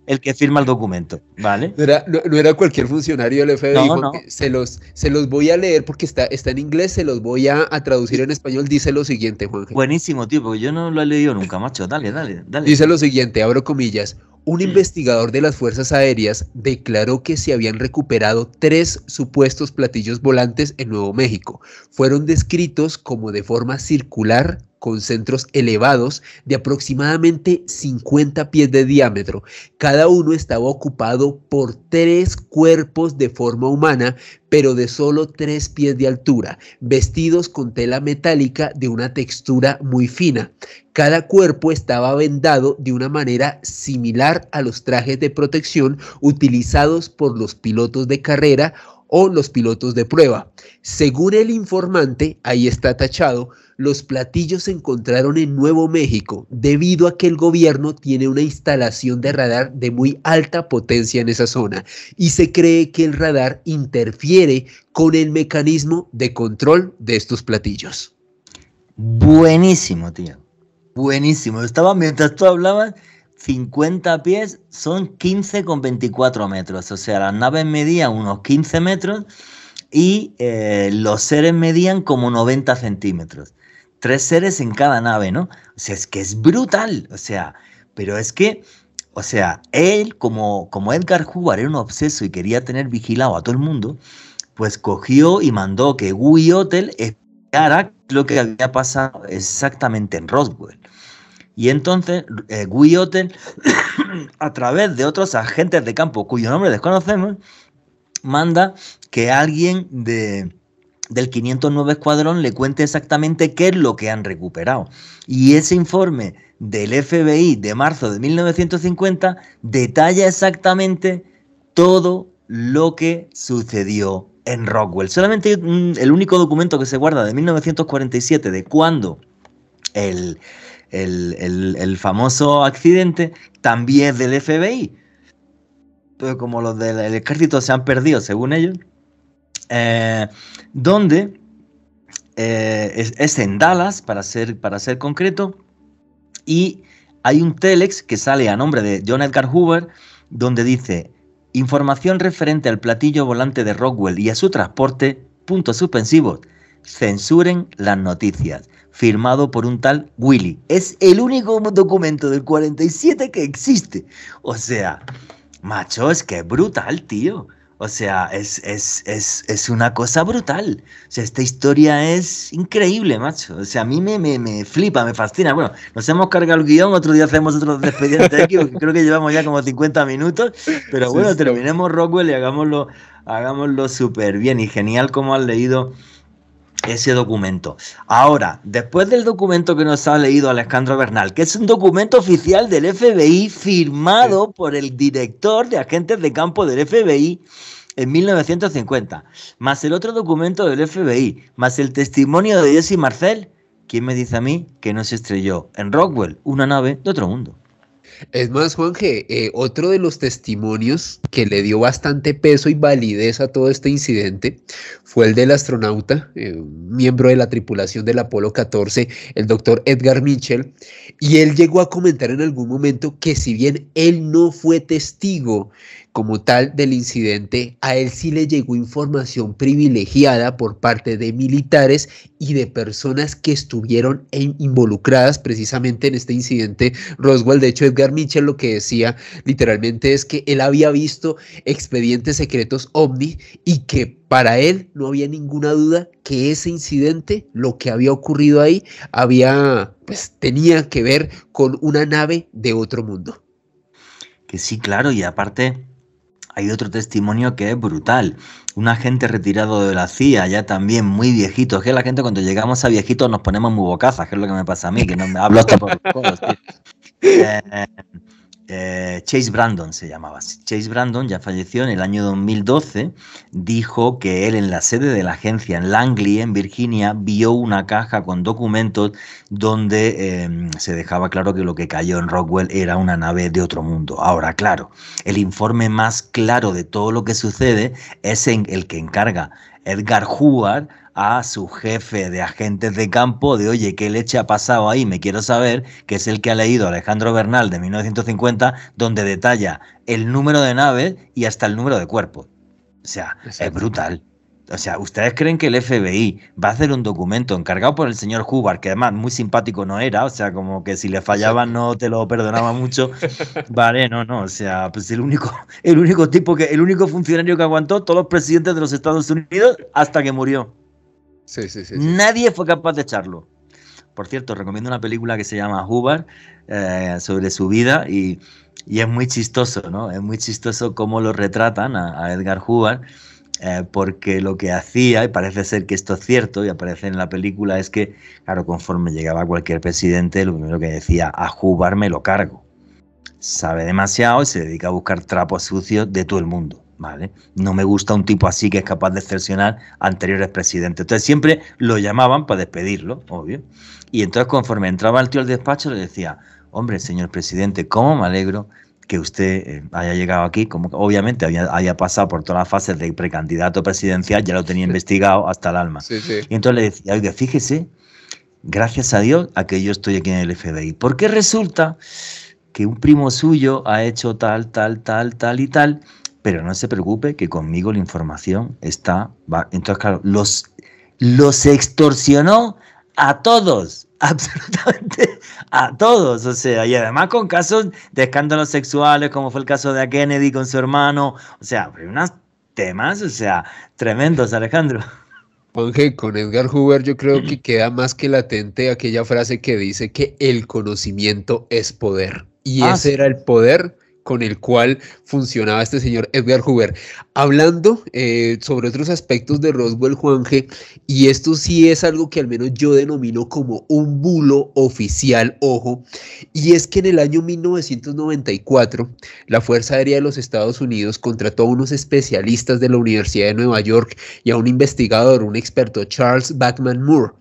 el que firma el documento, ¿vale? No era cualquier funcionario del FBI. No. Se los voy a leer porque está en inglés, se los voy a traducir en español. Dice lo siguiente, Juan G. Buenísimo, tío, porque yo no lo he leído nunca, macho. Dale. Dice lo siguiente, abro comillas. Un investigador de las Fuerzas Aéreas declaró que se habían recuperado 3 supuestos platillos volantes en Nuevo México. Fueron descritos como de forma circular, con centros elevados de aproximadamente 50 pies de diámetro. Cada uno estaba ocupado por 3 cuerpos de forma humana, pero de solo 3 pies de altura, vestidos con tela metálica de una textura muy fina. Cada cuerpo estaba vendado de una manera similar a los trajes de protección utilizados por los pilotos de carrera o los pilotos de prueba. Según el informante, ahí está tachado, los platillos se encontraron en Nuevo México debido a que el gobierno tiene una instalación de radar de muy alta potencia en esa zona y se cree que el radar interfiere con el mecanismo de control de estos platillos. Buenísimo, tío. Buenísimo. Mientras tú hablabas, 50 pies son 15,24 metros. O sea, las naves medían unos 15 metros y los seres medían como 90 centímetros. 3 seres en cada nave, ¿no? O sea, es que es brutal. O sea, pero es que, o sea, él, como Edgar Hoover era un obseso y quería tener vigilado a todo el mundo, pues cogió y mandó que Guy Otel explicara lo que había pasado exactamente en Roswell. Y entonces Guy Otel, a través de otros agentes de campo cuyo nombre desconocemos, manda que alguien del 509 Escuadrón le cuente exactamente qué es lo que han recuperado. Y ese informe del FBI de marzo de 1950 detalla exactamente todo lo que sucedió en Roswell. Solamente el único documento que se guarda de 1947, de cuando el famoso accidente, también es del FBI. Pero como los del ejército se han perdido, según ellos, donde es en Dallas, para ser concreto, y hay un telex que sale a nombre de John Edgar Hoover, donde dice: información referente al platillo volante de Roswell y a su transporte, puntos suspensivos, censuren las noticias, firmado por un tal Willy. Es el único documento del 47 que existe. O sea, macho, es que es brutal, tío. O sea, es una cosa brutal. O sea, esta historia es increíble, macho. O sea, a mí me flipa, me fascina. Bueno, nos hemos cargado el guión, otro día hacemos otro Expediente X, porque creo que llevamos ya como 50 minutos. Pero bueno, sí, terminemos Roswell y hagámoslo súper bien. Y genial como has leído ese documento. Ahora, después del documento que nos ha leído Alejandro Bernal, que es un documento oficial del FBI firmado por el director de agentes de campo del FBI, en 1950, más el otro documento del FBI, más el testimonio de Jesse Marcel, ¿quién me dice a mí que no se estrelló en Roswell una nave de otro mundo? Es más, Juanje, otro de los testimonios que le dio bastante peso y validez a todo este incidente fue el del astronauta, miembro de la tripulación del Apolo 14, el doctor Edgar Mitchell, y él llegó a comentar en algún momento que si bien él no fue testigo como tal del incidente, a él sí le llegó información privilegiada por parte de militares y de personas que estuvieron involucradas precisamente en este incidente Roswell. De hecho, Edgar Mitchell lo que decía literalmente es que él había visto expedientes secretos OVNI y que para él no había ninguna duda que ese incidente, lo que había ocurrido ahí, tenía que ver con una nave de otro mundo. Que sí, claro, y aparte hay otro testimonio que es brutal. Un agente retirado de la CIA, ya también muy viejito. Es que la gente cuando llegamos a viejitos nos ponemos muy bocazas, que es lo que me pasa a mí, que no me hablo hasta por los codos, tío. Chase Brandon se llamaba. Chase Brandon ya falleció en el año 2012. Dijo que él en la sede de la agencia en Langley, en Virginia, vio una caja con documentos donde se dejaba claro que lo que cayó en Roswell era una nave de otro mundo. Ahora, claro, el informe más claro de todo lo que sucede es el que encarga Edgar Hoover a su jefe de agentes de campo de, oye, ¿qué leche ha pasado ahí? Me quiero saber, que es el que ha leído Alejandro Bernal de 1950, donde detalla el número de naves y hasta el número de cuerpos. O sea, exacto. Es brutal. O sea, ¿ustedes creen que el FBI va a hacer un documento encargado por el señor Hoover, que además muy simpático no era, o sea, como que si le fallaban no te lo perdonaba mucho? Vale, no, o sea, pues el único funcionario que aguantó todos los presidentes de los Estados Unidos hasta que murió. Sí. Nadie fue capaz de echarlo. Por cierto, recomiendo una película que se llama Hoover, sobre su vida, y es muy chistoso, ¿no? Es muy chistoso cómo lo retratan a Edgar Hoover, porque lo que hacía, y parece ser que esto es cierto, y aparece en la película, es que, claro, conforme llegaba cualquier presidente, lo primero que decía, a Hoover me lo cargo. Sabe demasiado y se dedica a buscar trapos sucios de todo el mundo. ¿Vale? No me gusta un tipo así que es capaz de extorsionar a anteriores presidentes. Entonces siempre lo llamaban para despedirlo, obvio. Y entonces conforme entraba el tío al despacho le decía, hombre, señor presidente, ¿cómo me alegro que usted haya llegado aquí? Como que obviamente haya pasado por todas las fases de precandidato presidencial, ya lo tenía investigado hasta el alma. Sí. Y entonces le decía, oiga, fíjese, gracias a Dios a que yo estoy aquí en el FBI. Porque resulta que un primo suyo ha hecho tal y tal, pero no se preocupe que conmigo la información está... Entonces, claro, los extorsionó a todos, absolutamente a todos, o sea, y además con casos de escándalos sexuales, como fue el caso de Kennedy con su hermano, o sea, unos temas, o sea, tremendos, Alejandro. Juanje, con Edgar Hoover yo creo que queda más que latente aquella frase que dice que el conocimiento es poder, y ese era el poder con el cual funcionaba este señor Edgar Hoover. Hablando sobre otros aspectos de Roswell, Juanje, y esto sí es algo que al menos yo denomino como un bulo oficial, ojo, y es que en el año 1994 la Fuerza Aérea de los Estados Unidos contrató a unos especialistas de la Universidad de Nueva York y a un investigador, un experto, Charles Bachman Moore,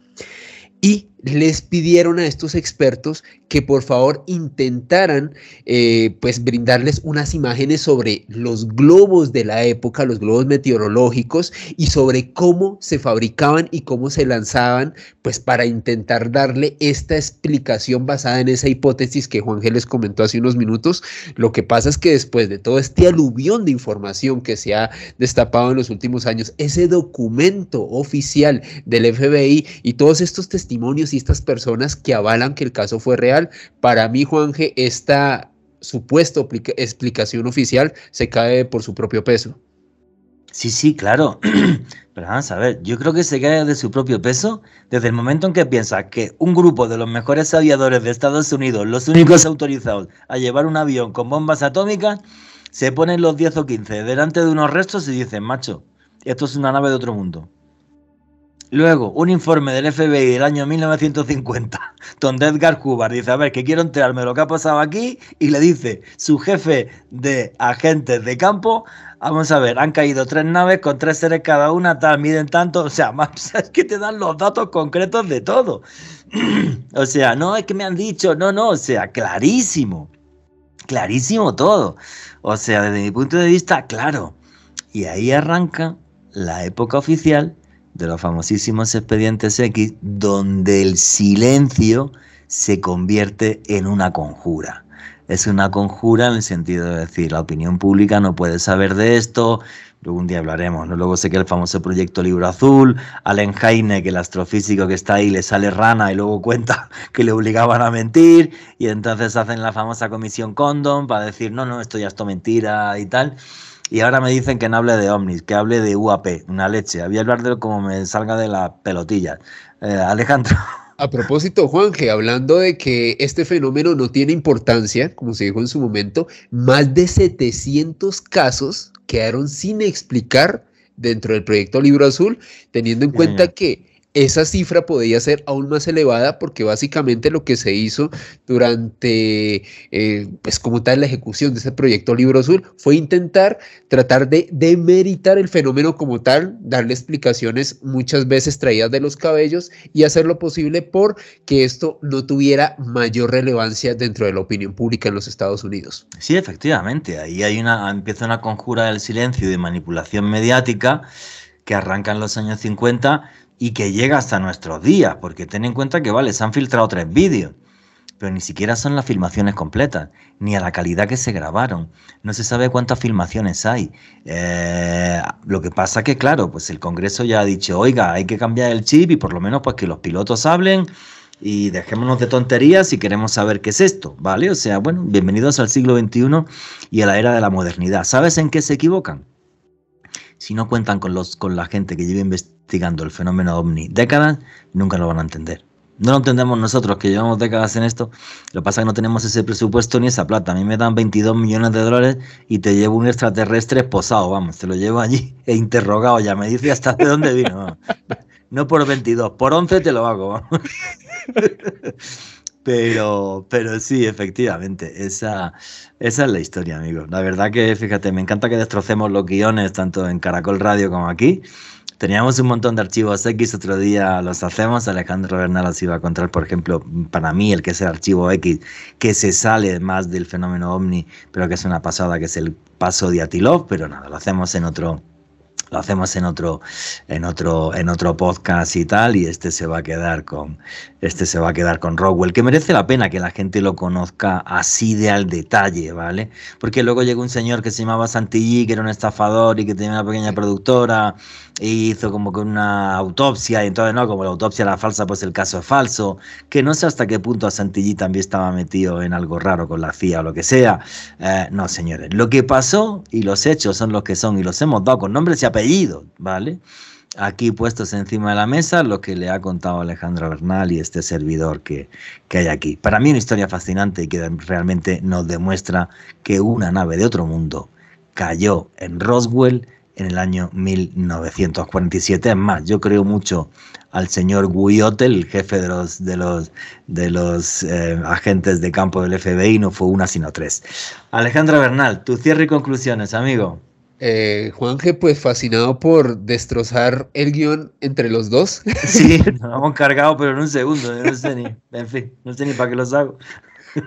y les pidieron a estos expertos que por favor intentaran brindarles unas imágenes sobre los globos de la época, los globos meteorológicos, y sobre cómo se fabricaban y cómo se lanzaban, pues para intentar darle esta explicación basada en esa hipótesis que Juanje les comentó hace unos minutos. Lo que pasa es que después de todo este aluvión de información que se ha destapado en los últimos años, ese documento oficial del FBI y todos estos testimonios y estas personas que avalan que el caso fue real, para mí, Juanje, esta supuesta explicación oficial se cae por su propio peso. Sí, claro, pero vamos a ver, yo creo que se cae de su propio peso desde el momento en que piensas que un grupo de los mejores aviadores de Estados Unidos, los únicos autorizados a llevar un avión con bombas atómicas, se ponen los 10 o 15 delante de unos restos y dicen, macho, esto es una nave de otro mundo. Luego, un informe del FBI del año 1950, donde Edgar Hoover dice, a ver, que quiero enterarme de lo que ha pasado aquí, y le dice su jefe de agentes de campo, vamos a ver, han caído 3 naves con 3 seres cada una, tal, miden tanto, o sea, más es que te dan los datos concretos de todo. O sea, no es que me han dicho, no, o sea, clarísimo todo. O sea, desde mi punto de vista, claro. Y ahí arranca la época oficial de los famosísimos expedientes X, donde el silencio se convierte en una conjura. Es una conjura en el sentido de decir, la opinión pública no puede saber de esto, luego un día hablaremos, ¿no? Luego sé que el famoso proyecto Libro Azul, Allen Hynek, el astrofísico que está ahí, le sale rana y luego cuenta que le obligaban a mentir, y entonces hacen la famosa comisión Condon para decir, no, esto ya es mentira y tal. Y ahora me dicen que no hable de ovnis, que hable de UAP, una leche. Voy a hablar de como me salga de las pelotillas. Alejandro. A propósito, Juanje, hablando de que este fenómeno no tiene importancia, como se dijo en su momento, más de 700 casos quedaron sin explicar dentro del proyecto Libro Azul, teniendo en cuenta que esa cifra podía ser aún más elevada porque básicamente lo que se hizo durante, pues como tal, la ejecución de ese proyecto Libro Azul fue intentar tratar de demeritar el fenómeno como tal, darle explicaciones muchas veces traídas de los cabellos y hacer lo posible por que esto no tuviera mayor relevancia dentro de la opinión pública en los Estados Unidos. Sí, efectivamente, ahí empieza una conjura del silencio y de manipulación mediática que arranca en los años 50 y que llega hasta nuestros días, porque ten en cuenta que, vale, se han filtrado 3 vídeos, pero ni siquiera son las filmaciones completas, ni a la calidad que se grabaron. No se sabe cuántas filmaciones hay. Lo que pasa que, claro, pues el Congreso ya ha dicho, oiga, hay que cambiar el chip y por lo menos pues que los pilotos hablen y dejémonos de tonterías si queremos saber qué es esto, ¿vale? O sea, bueno, bienvenidos al siglo XXI y a la era de la modernidad. ¿Sabes en qué se equivocan? Si no cuentan con la gente que lleva investigando el fenómeno OVNI décadas, nunca lo van a entender. No lo entendemos nosotros, que llevamos décadas en esto. Lo que pasa es que no tenemos ese presupuesto ni esa plata. A mí me dan 22 millones de dólares y te llevo un extraterrestre esposado, vamos, te lo llevo allí e interrogado ya. Me dice hasta de dónde vino. Vamos. No por 22, por 11 te lo hago. Vamos. Pero sí, efectivamente, esa es la historia, amigos. La verdad que, fíjate, me encanta que destrocemos los guiones, tanto en Caracol Radio como aquí. Teníamos un montón de archivos X, otro día los hacemos. Alejandro Bernal os iba a contar, por ejemplo, para mí, el que es el archivo X, que se sale más del fenómeno OVNI, pero que es una pasada, que es el paso de Atilov, pero nada, lo hacemos en otro podcast y tal, y este se va a quedar con Roswell, que merece la pena que la gente lo conozca así de al detalle, ¿vale? Porque luego llegó un señor que se llamaba Santillí, que era un estafador y que tenía una pequeña productora, y hizo como que una autopsia, y entonces no, como la autopsia era falsa, pues el caso es falso, que no sé hasta qué punto a Santillí también estaba metido en algo raro con la CIA o lo que sea. No, señores, lo que pasó y los hechos son los que son, y los hemos dado con nombres y apellidos, ¿vale? Aquí puestos encima de la mesa lo que le ha contado Alejandro Bernal y este servidor que hay aquí. Para mí una historia fascinante y que realmente nos demuestra que una nave de otro mundo cayó en Roswell en el año 1947. Es más, yo creo mucho al señor Guyote, el jefe de los agentes de campo del FBI, no fue una sino 3. Alejandro Bernal, tu cierre y conclusiones, amigo. Juanje, pues fascinado por destrozar el guión entre los dos. Sí, nos hemos cargado, pero en un segundo, no sé ni para qué los hago.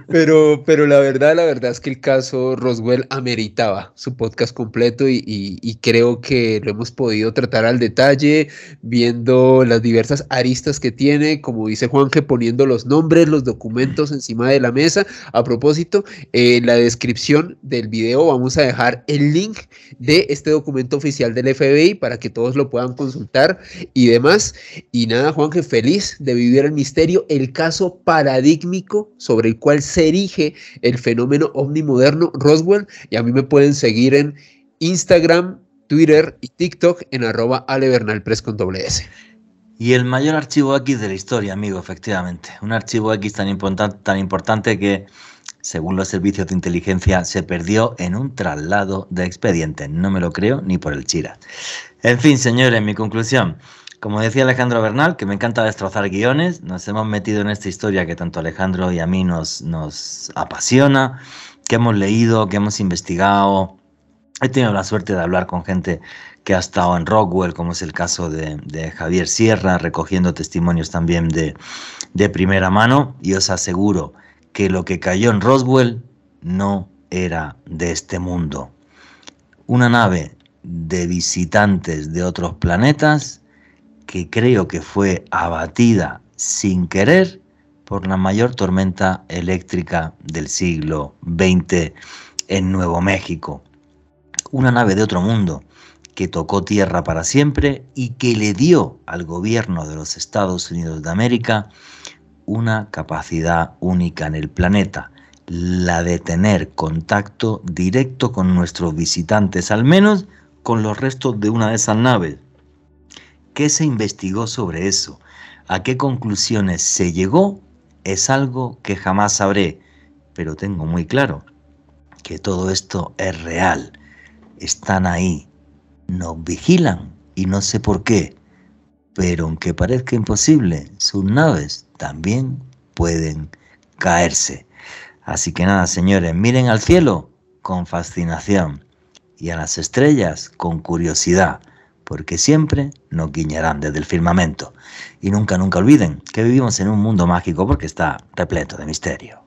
Pero la verdad es que el caso Roswell ameritaba su podcast completo y creo que lo hemos podido tratar al detalle, viendo las diversas aristas que tiene, como dice Juanje, poniendo los nombres, los documentos encima de la mesa. A propósito, en la descripción del video vamos a dejar el link de este documento oficial del FBI para que todos lo puedan consultar y demás. Y nada, Juanje, feliz de vivir el misterio, el caso paradigmático sobre el cual se erige el fenómeno ovni moderno Roswell, y a mí me pueden seguir en Instagram, Twitter y TikTok en @alebernalpress con @s. Y el mayor archivo X de la historia, amigo, efectivamente. Un archivo X tan importante que, según los servicios de inteligencia, se perdió en un traslado de expedientes. No me lo creo ni por el chira. En fin, señores, mi conclusión. como decía Alejandro Bernal, que me encanta destrozar guiones, nos hemos metido en esta historia que tanto a Alejandro y a mí nos apasiona, que hemos leído, que hemos investigado. He tenido la suerte de hablar con gente que ha estado en Roswell, como es el caso de Javier Sierra, recogiendo testimonios también de primera mano, y os aseguro que lo que cayó en Roswell no era de este mundo. Una nave de visitantes de otros planetas que creo que fue abatida sin querer por la mayor tormenta eléctrica del siglo XX en Nuevo México. Una nave de otro mundo que tocó tierra para siempre y que le dio al gobierno de los Estados Unidos de América una capacidad única en el planeta, la de tener contacto directo con nuestros visitantes, al menos con los restos de una de esas naves. ¿Qué se investigó sobre eso? ¿A qué conclusiones se llegó? Es algo que jamás sabré, pero tengo muy claro que todo esto es real. Están ahí, nos vigilan y no sé por qué, pero aunque parezca imposible, sus naves también pueden caerse. Así que nada, señores, miren al cielo con fascinación y a las estrellas con curiosidad, porque siempre nos guiñarán desde el firmamento. Y nunca olviden que vivimos en un mundo mágico porque está repleto de misterio.